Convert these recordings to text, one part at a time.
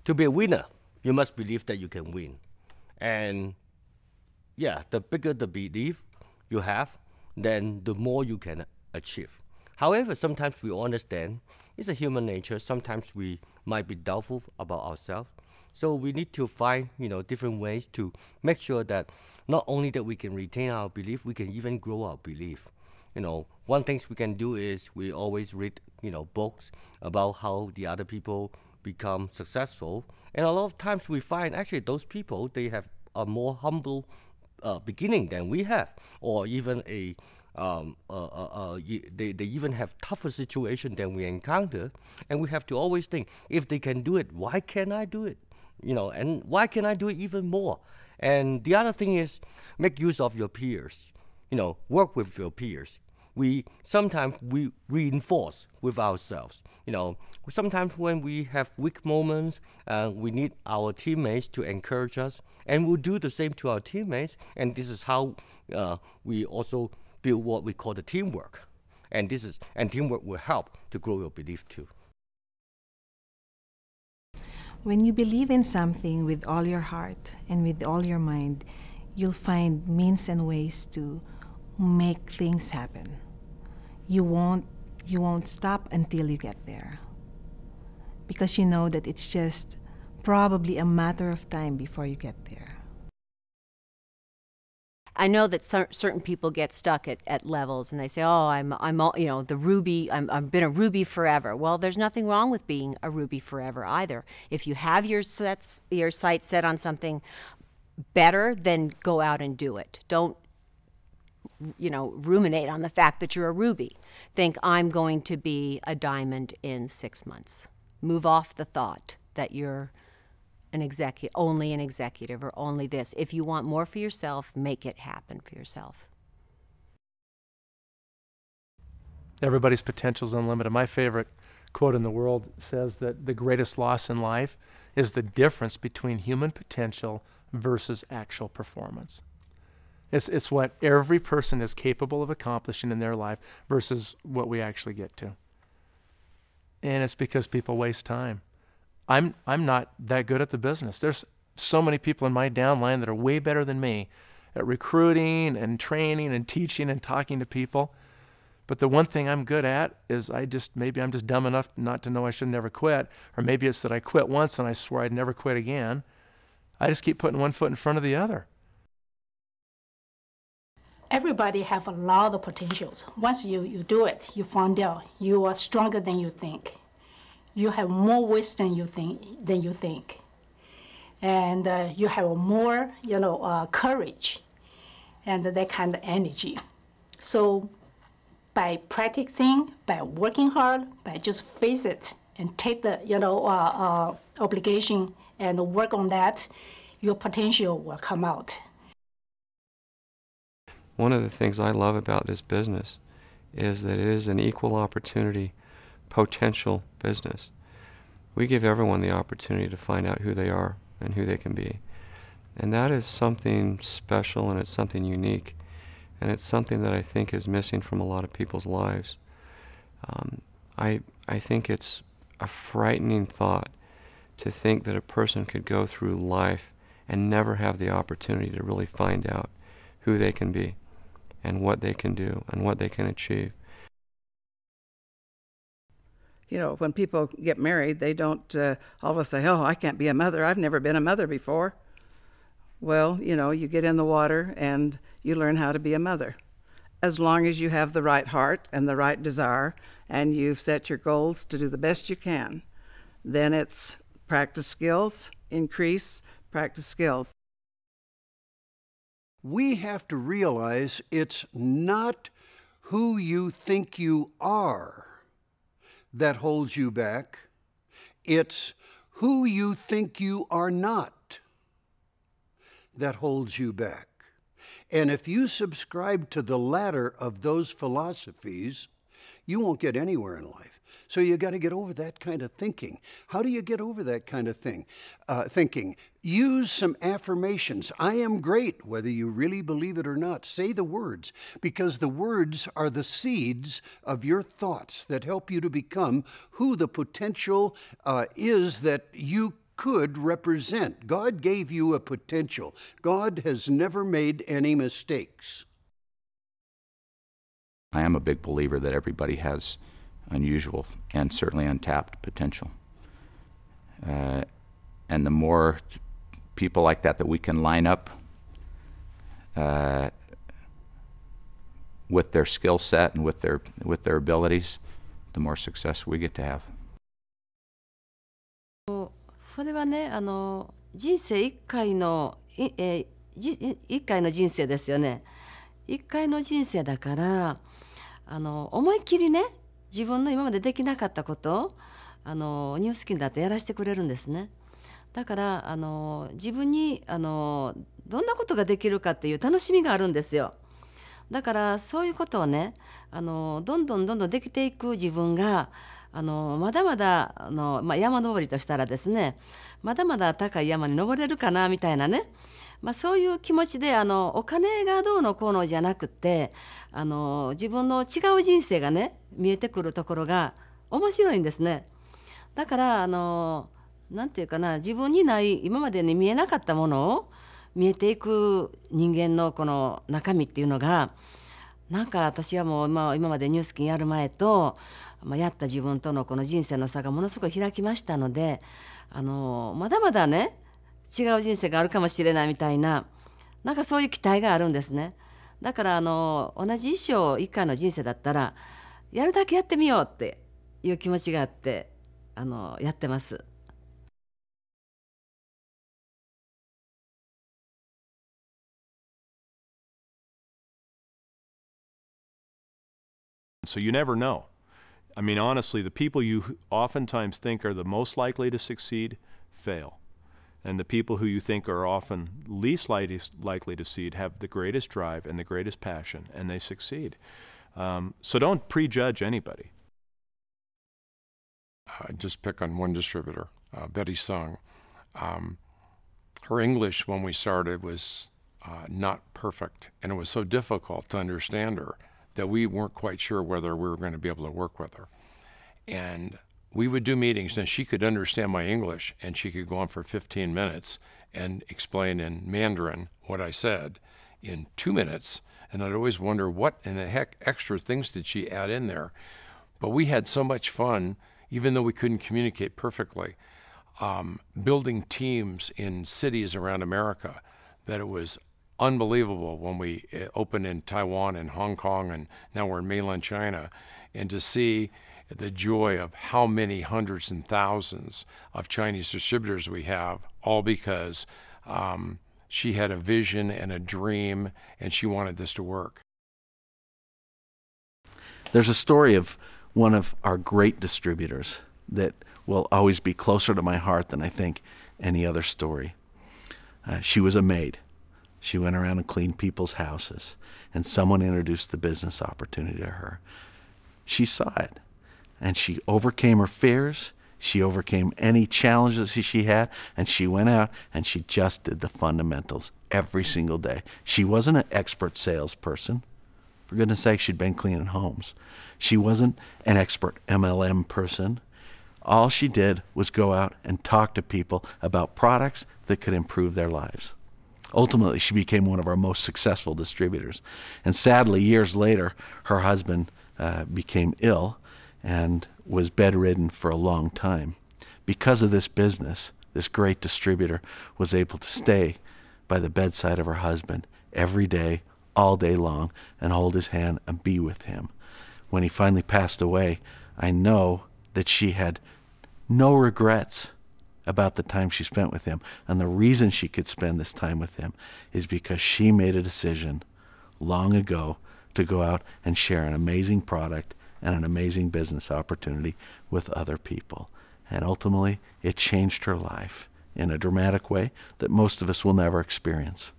To be a winner, you must believe that you can win. And yeah, the bigger the belief you have, then the more you can achieve. However, sometimes we understand it's a human nature. Sometimes we might be doubtful about ourselves. So we need to find, different ways to make sure that not only that we can retain our belief, we can even grow our belief. One thing we can do is we always read, books about how the other people become successful. And a lot of times we find actually those people, they have a more humble beginning than we have, or even they even have tougher situation than we encounter. And we have to always think, if they can do it, why can't I do it? And why can I do it even more? And the other thing is make use of your peers. Work with your peers. Sometimes we reinforce with ourselves. Sometimes when we have weak moments, we need our teammates to encourage us, and we'll do the same to our teammates. And this is how we also build what we call the teamwork. And teamwork will help to grow your belief too. When you believe in something with all your heart and with all your mind, you'll find means and ways to make things happen. You won't stop until you get there, because you know that it's just probably a matter of time before you get there. I know that certain people get stuck at levels, and they say, "Oh, I'm the Ruby. I've been a Ruby forever." Well, there's nothing wrong with being a Ruby forever either. If you have your sights set on something better, then go out and do it. Don't ruminate on the fact that you're a Ruby. Think, I'm going to be a diamond in 6 months. Move off the thought that you're only an executive or only this. If you want more for yourself, make it happen for yourself. Everybody's potential is unlimited. My favorite quote in the world says that the greatest loss in life is the difference between human potential versus actual performance. It's what every person is capable of accomplishing in their life versus what we actually get to. And it's because people waste time. I'm not that good at the business. There's so many people in my downline that are way better than me at recruiting and training and teaching and talking to people. But the one thing I'm good at is maybe I'm just dumb enough not to know I should never quit, or maybe it's that I quit once and I swore I'd never quit again. I just keep putting one foot in front of the other. Everybody have a lot of potentials. Once you do it, you find out you are stronger than you think. You have more wisdom than you think. And you have more, courage and that kind of energy. So by practicing, by working hard, by just face it and take the, obligation and work on that, your potential will come out. One of the things I love about this business is that it is an equal opportunity, potential business. We give everyone the opportunity to find out who they are and who they can be. And that is something special, and it's something unique, and it's something that I think is missing from a lot of people's lives. I think it's a frightening thought to think that a person could go through life and never have the opportunity to really find out who they can be and what they can do and what they can achieve. When people get married, they don't always say, "Oh, I can't be a mother. I've never been a mother before." Well, you get in the water and you learn how to be a mother. As long as you have the right heart and the right desire and you've set your goals to do the best you can, then it's practice skills, increase, practice skills. We have to realize it's not who you think you are that holds you back. It's who you think you are not that holds you back. And if you subscribe to the latter of those philosophies, you won't get anywhere in life. So you got to get over that kind of thinking. How do you get over that kind of thinking? Use some affirmations. I am great, whether you really believe it or not. Say the words, because the words are the seeds of your thoughts that help you to become who the potential is that you could represent. God gave you a potential. God has never made any mistakes. I am a big believer that everybody has unusual and certainly untapped potential. And the more people like that we can line up with their skill set and with their abilities, the more success we get to have. それはね、人生一回の人生ですよね。一回の人生だから、思いっきりね、自分の今までできなかったことをニュースキンだってやらせてくれるんですね。だから自分にどんなことができるかっていう楽しみがあるんですよ。だからそういうことをね、どんどんできていく自分がまだまだ山登りとしたらですね、まだまだ高い山に登れるかなみたいなね、そういう気持ちでお金がどうのこうのじゃなくて自分の違う人生がね見えてくるところが面白いんですね。だからなんていうかな、自分にない今までに見えなかったものを見えていく人間のこの中身っていうのが、なんか私はもう今までニュースキンやる前とやった自分とのこの人生の差がものすごい開きましたので、まだまだね違う人生があるかもしれないみたいな、なんかそういう期待があるんですね。だから同じ一生一回の人生だったらやるだけやってみようっていう気持ちがあってやってます。So you never know. I mean, honestly, the people you oftentimes think are the most likely to succeed fail. And the people who you think are often least likely to succeed have the greatest drive and the greatest passion, and they succeed. So don't prejudge anybody. Just pick on one distributor, Betty Sung. Her English when we started was not perfect, and it was so difficult to understand her that we weren't quite sure whether we were going to be able to work with her. And we would do meetings, and she could understand my English, and she could go on for 15 minutes and explain in Mandarin what I said in 2 minutes. And I'd always wonder, what in the heck extra things did she add in there? But we had so much fun, even though we couldn't communicate perfectly, building teams in cities around America, that it was unbelievable when we opened in Taiwan and Hong Kong, and now we're in mainland China, and to see the joy of how many hundreds and thousands of Chinese distributors we have, all because she had a vision and a dream, and she wanted this to work. There's a story of one of our great distributors that will always be closer to my heart than I think any other story. She was a maid. She went around and cleaned people's houses, and someone introduced the business opportunity to her. She saw it, and she overcame her fears. She overcame any challenges she had, and she went out and she just did the fundamentals every single day. She wasn't an expert salesperson. For goodness sake, she'd been cleaning homes. She wasn't an expert MLM person. All she did was go out and talk to people about products that could improve their lives. Ultimately, she became one of our most successful distributors. And sadly, years later, her husband became ill and was bedridden for a long time. Because of this business, this great distributor was able to stay by the bedside of her husband every day, all day long, and hold his hand and be with him. When he finally passed away, I know that she had no regrets about the time she spent with him. And the reason she could spend this time with him is because she made a decision long ago to go out and share an amazing product and an amazing business opportunity with other people. And ultimately, it changed her life in a dramatic way that most of us will never experience.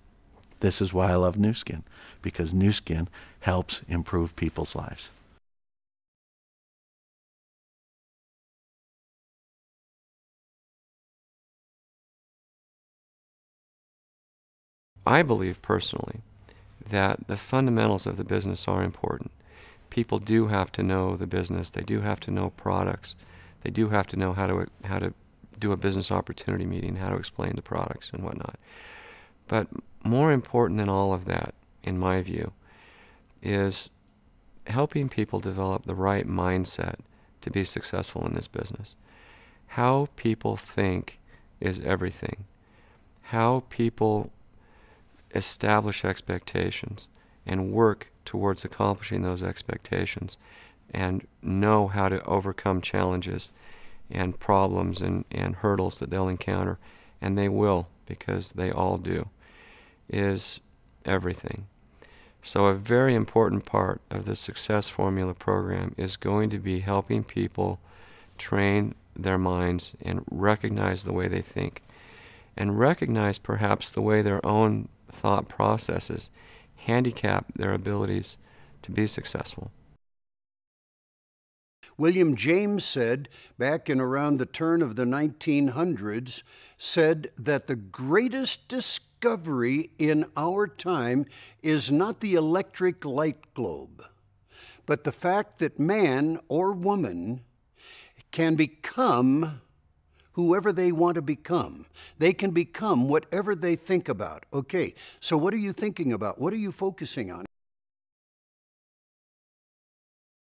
This is why I love Nu Skin, because Nu Skin helps improve people's lives. I believe personally that the fundamentals of the business are important. People do have to know the business. They do have to know products. They do have to know how to do a business opportunity meeting, how to explain the products and whatnot. But more important than all of that, in my view, is helping people develop the right mindset to be successful in this business. How people think is everything. How people establish expectations and work towards accomplishing those expectations and know how to overcome challenges and problems and hurdles that they'll encounter, and they will, because they all do, is everything. So a very important part of the Success Formula program is going to be helping people train their minds and recognize the way they think, and recognize perhaps the way their own thought processes handicap their abilities to be successful. William James said, back in around the turn of the 1900s, said that the greatest discovery in our time is not the electric light globe, but the fact that man or woman can become whoever they want to become. They can become whatever they think about. Okay, so what are you thinking about? What are you focusing on?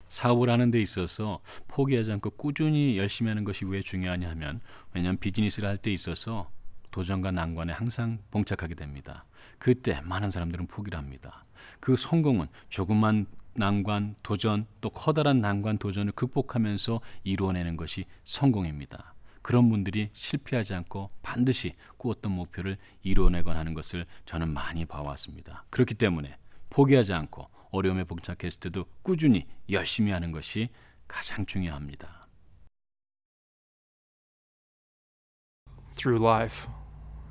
사업을 하는 데 있어서 포기하지 않고 꾸준히 열심히 하는 것이 왜 중요하냐 하면, 왜냐하면 비즈니스를 할 때 있어서 도전과 난관에 항상 봉착하게 됩니다. 그때 많은 사람들은 포기를 합니다. 그 성공은 조그만 난관, 도전, 또 커다란 난관, 도전을 극복하면서 이루어내는 것이 성공입니다. 그런 분들이 실패하지 않고 반드시 꾸었던 목표를 이루어내곤 하는 것을 저는 많이 봐왔습니다. 그렇기 때문에 포기하지 않고 어려움에 봉착했을 때도 꾸준히 열심히 하는 것이 가장 중요합니다. Through life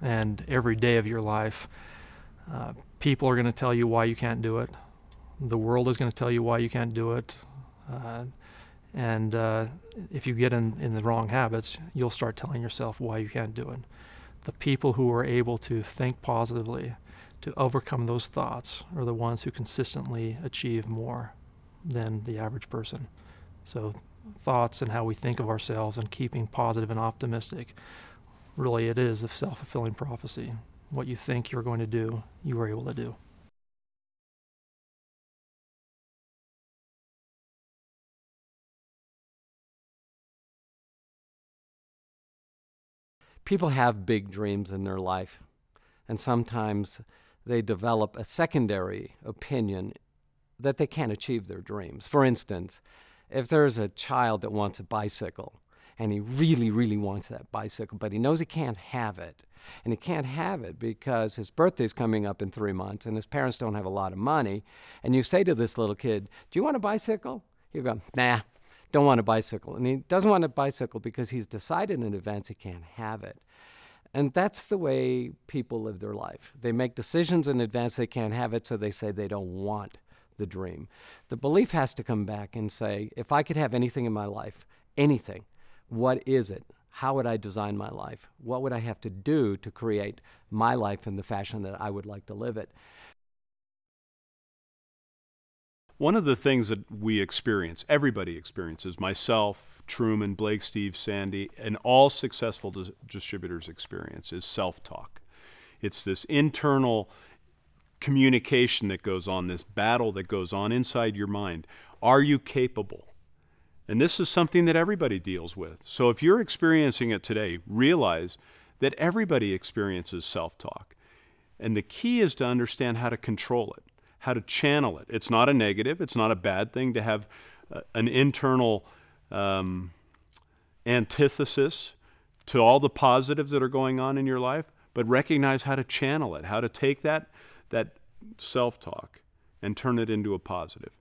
and every day of your life, people are going to tell you why you can't do it. The world is going to tell you why you can't do it. And if you get in the wrong habits, you'll start telling yourself why you can't do it. The people who are able to think positively, to overcome those thoughts, are the ones who consistently achieve more than the average person. So thoughts and how we think of ourselves and keeping positive and optimistic, really it is a self-fulfilling prophecy. What you think you're going to do, you are able to do. People have big dreams in their life, and sometimes they develop a secondary opinion that they can't achieve their dreams. For instance, if there's a child that wants a bicycle, and he really, really wants that bicycle, but he knows he can't have it, and he can't have it because his birthday's coming up in 3 months, and his parents don't have a lot of money, and you say to this little kid, do you want a bicycle? You go, nah, don't want a bicycle. And he doesn't want a bicycle because he's decided in advance he can't have it. And that's the way people live their life. They make decisions in advance they can't have it, so they say they don't want the dream. The belief has to come back and say, if I could have anything in my life, anything, what is it? How would I design my life? What would I have to do to create my life in the fashion that I would like to live it? One of the things that we experience, everybody experiences, myself, Truman, Blake, Steve, Sandy, and all successful distributors experience, is self-talk. It's this internal communication that goes on, this battle that goes on inside your mind. Are you capable? And this is something that everybody deals with. So if you're experiencing it today, realize that everybody experiences self-talk. And the key is to understand how to control it, how to channel it. It's not a negative. It's not a bad thing to have an internal antithesis to all the positives that are going on in your life, but recognize how to channel it, how to take that self-talk and turn it into a positive.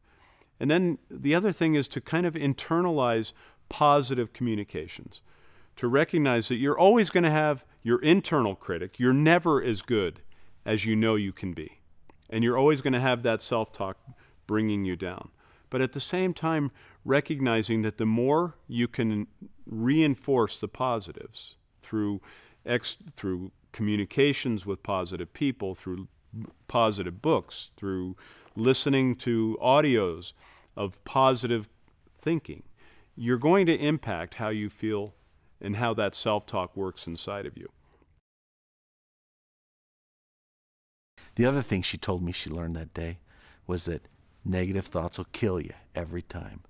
And then the other thing is to kind of internalize positive communications, to recognize that you're always going to have your internal critic. You're never as good as you know you can be. And you're always going to have that self-talk bringing you down. But at the same time, recognizing that the more you can reinforce the positives through communications with positive people, through positive books, through listening to audios of positive thinking, you're going to impact how you feel and how that self-talk works inside of you. The other thing she told me she learned that day was that negative thoughts will kill you every time.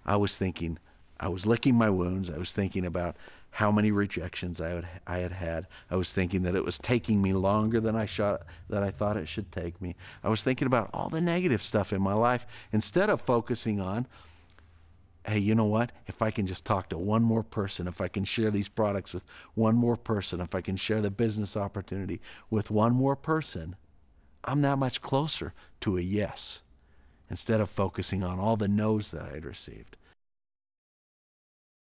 I was licking my wounds. I was thinking about how many rejections I had had. I was thinking that it was taking me longer than I thought it should take me. I was thinking about all the negative stuff in my life instead of focusing on, hey, you know what? If I can just talk to one more person, if I can share these products with one more person, if I can share the business opportunity with one more person, I'm that much closer to a yes, instead of focusing on all the no's that I'd received.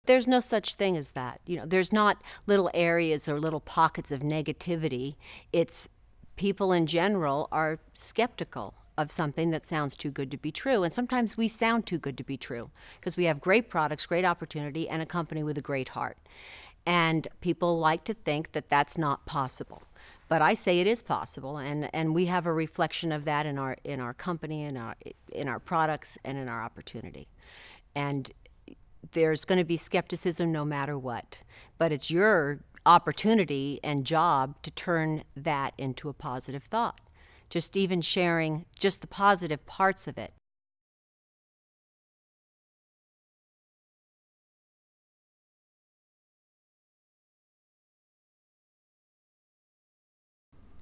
There's no such thing as that. There's not little areas or little pockets of negativity. It's people in general are skeptical of something that sounds too good to be true. And sometimes we sound too good to be true because we have great products, great opportunity, and a company with a great heart. And people like to think that that's not possible. But I say it is possible, and we have a reflection of that in our company, in our products, and in our opportunity. And there's going to be skepticism no matter what, but it's your opportunity and job to turn that into a positive thought. Just even sharing just the positive parts of it.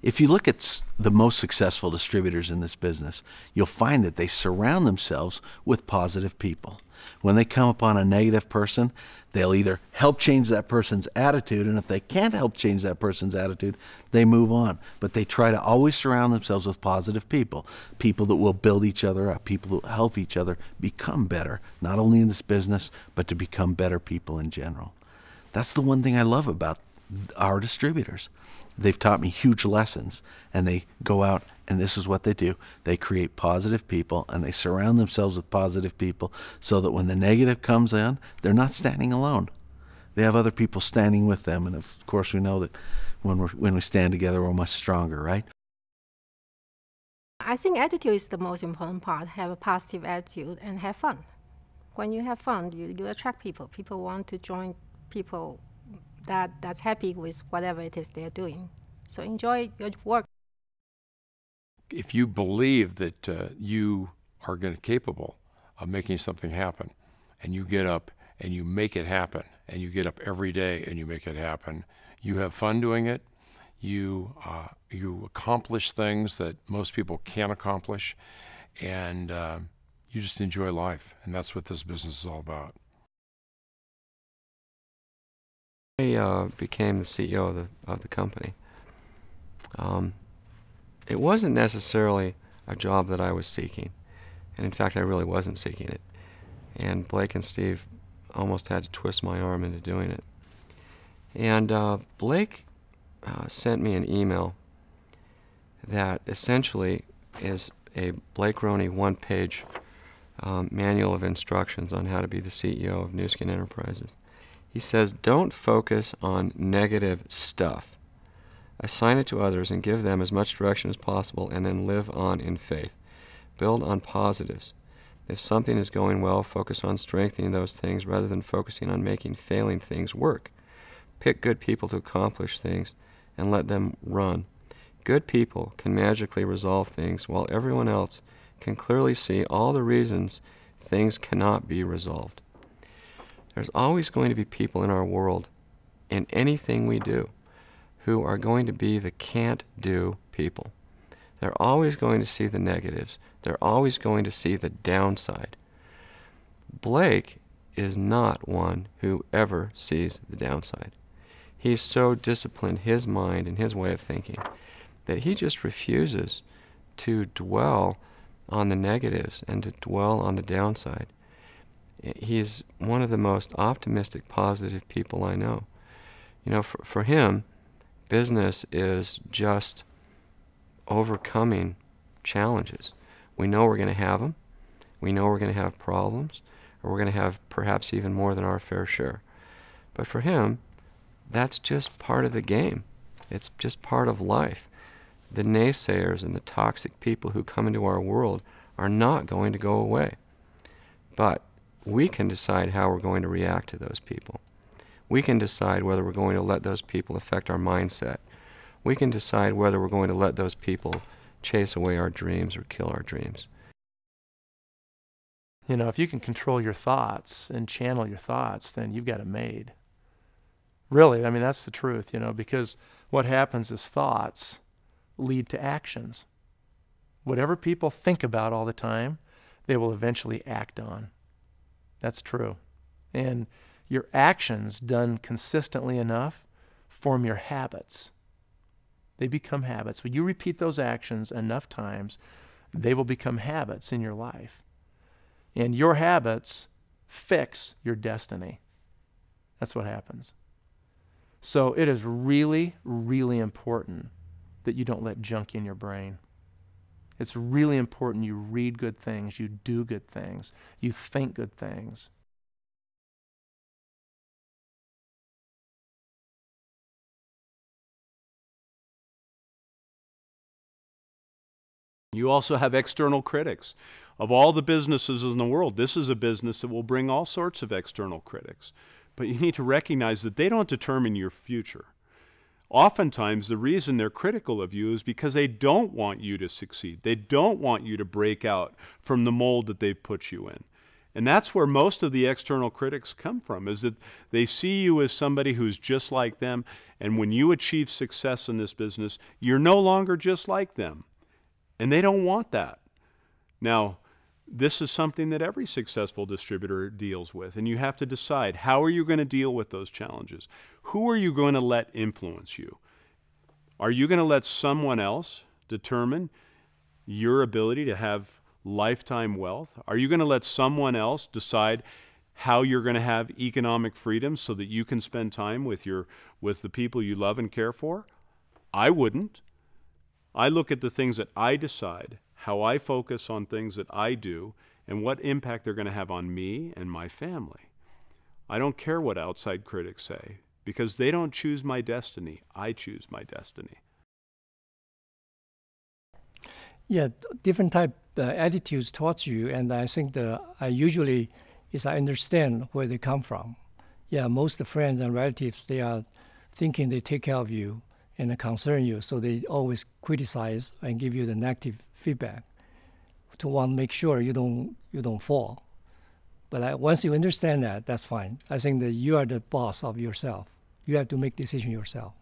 If you look at the most successful distributors in this business, you'll find that they surround themselves with positive people. When they come upon a negative person, they'll either help change that person's attitude, and if they can't help change that person's attitude, they move on. But they try to always surround themselves with positive people, people that will build each other up, people that will help each other become better, not only in this business, but to become better people in general. That's the one thing I love about our distributors. They've taught me huge lessons, and they go out and this is what they do. They create positive people, and they surround themselves with positive people so that when the negative comes in, they're not standing alone. They have other people standing with them, and of course we know that when we stand together, we're much stronger, right? I think attitude is the most important part. Have a positive attitude and have fun. When you have fun, you attract people. People want to join people that's happy with whatever it is they're doing. So enjoy your work. If you believe that you are capable of making something happen, and you get up and you make it happen, and you get up every day and you make it happen, you have fun doing it, you accomplish things that most people can't accomplish, and you just enjoy life. And that's what this business is all about. I became the CEO of the company. It wasn't necessarily a job that I was seeking, and in fact I really wasn't seeking it. And Blake and Steve almost had to twist my arm into doing it. And Blake sent me an email that essentially is a Blake Roney one-page manual of instructions on how to be the CEO of Nu Skin Enterprises. He says, don't focus on negative stuff. Assign it to others and give them as much direction as possible, and then live on in faith. Build on positives. If something is going well, focus on strengthening those things rather than focusing on making failing things work. Pick good people to accomplish things and let them run. Good people can magically resolve things, while everyone else can clearly see all the reasons things cannot be resolved. There's always going to be people in our world, in anything we do, who are going to be the can't-do people. They're always going to see the negatives. They're always going to see the downside. Blake is not one who ever sees the downside. He's so disciplined, his mind and his way of thinking, that he just refuses to dwell on the negatives and to dwell on the downside. He's one of the most optimistic, positive people I know. You know, for him, business is just overcoming challenges. We know we're going to have them. We know we're going to have problems, or we're going to have perhaps even more than our fair share. But for him, that's just part of the game. It's just part of life. The naysayers and the toxic people who come into our world are not going to go away. But we can decide how we're going to react to those people. We can decide whether we're going to let those people affect our mindset. We can decide whether we're going to let those people chase away our dreams or kill our dreams. You know, if you can control your thoughts and channel your thoughts, then you've got it made. Really, I mean, that's the truth, you know, because what happens is thoughts lead to actions. Whatever people think about all the time, they will eventually act on. That's true. And your actions done consistently enough form your habits. They become habits. When you repeat those actions enough times, they will become habits in your life. And your habits fix your destiny. That's what happens. So it is really, really important that you don't let junk in your brain. It's really important you read good things, you do good things, you think good things. You also have external critics. Of all the businesses in the world, this is a business that will bring all sorts of external critics. But you need to recognize that they don't determine your future. Oftentimes, the reason they're critical of you is because they don't want you to succeed. They don't want you to break out from the mold that they've put you in. And that's where most of the external critics come from, is that they see you as somebody who's just like them, and when you achieve success in this business, you're no longer just like them. And they don't want that. Now, this is something that every successful distributor deals with, and you have to decide, how are you going to deal with those challenges? Who are you going to let influence you? Are you going to let someone else determine your ability to have lifetime wealth? Are you going to let someone else decide how you're going to have economic freedom so that you can spend time with the people you love and care for? I wouldn't. I look at the things that I decide, how I focus on things that I do, and what impact they're going to have on me and my family. I don't care what outside critics say, because they don't choose my destiny. I choose my destiny. Yeah, different type attitudes towards you, and I think I usually I understand where they come from. Yeah, most friends and relatives, they are thinking they take care of you and concern you, so they always criticize and give you the negative feedback to want to make sure you don't fall. But once you understand that, that's fine. I think that you are the boss of yourself. You have to make decision yourself.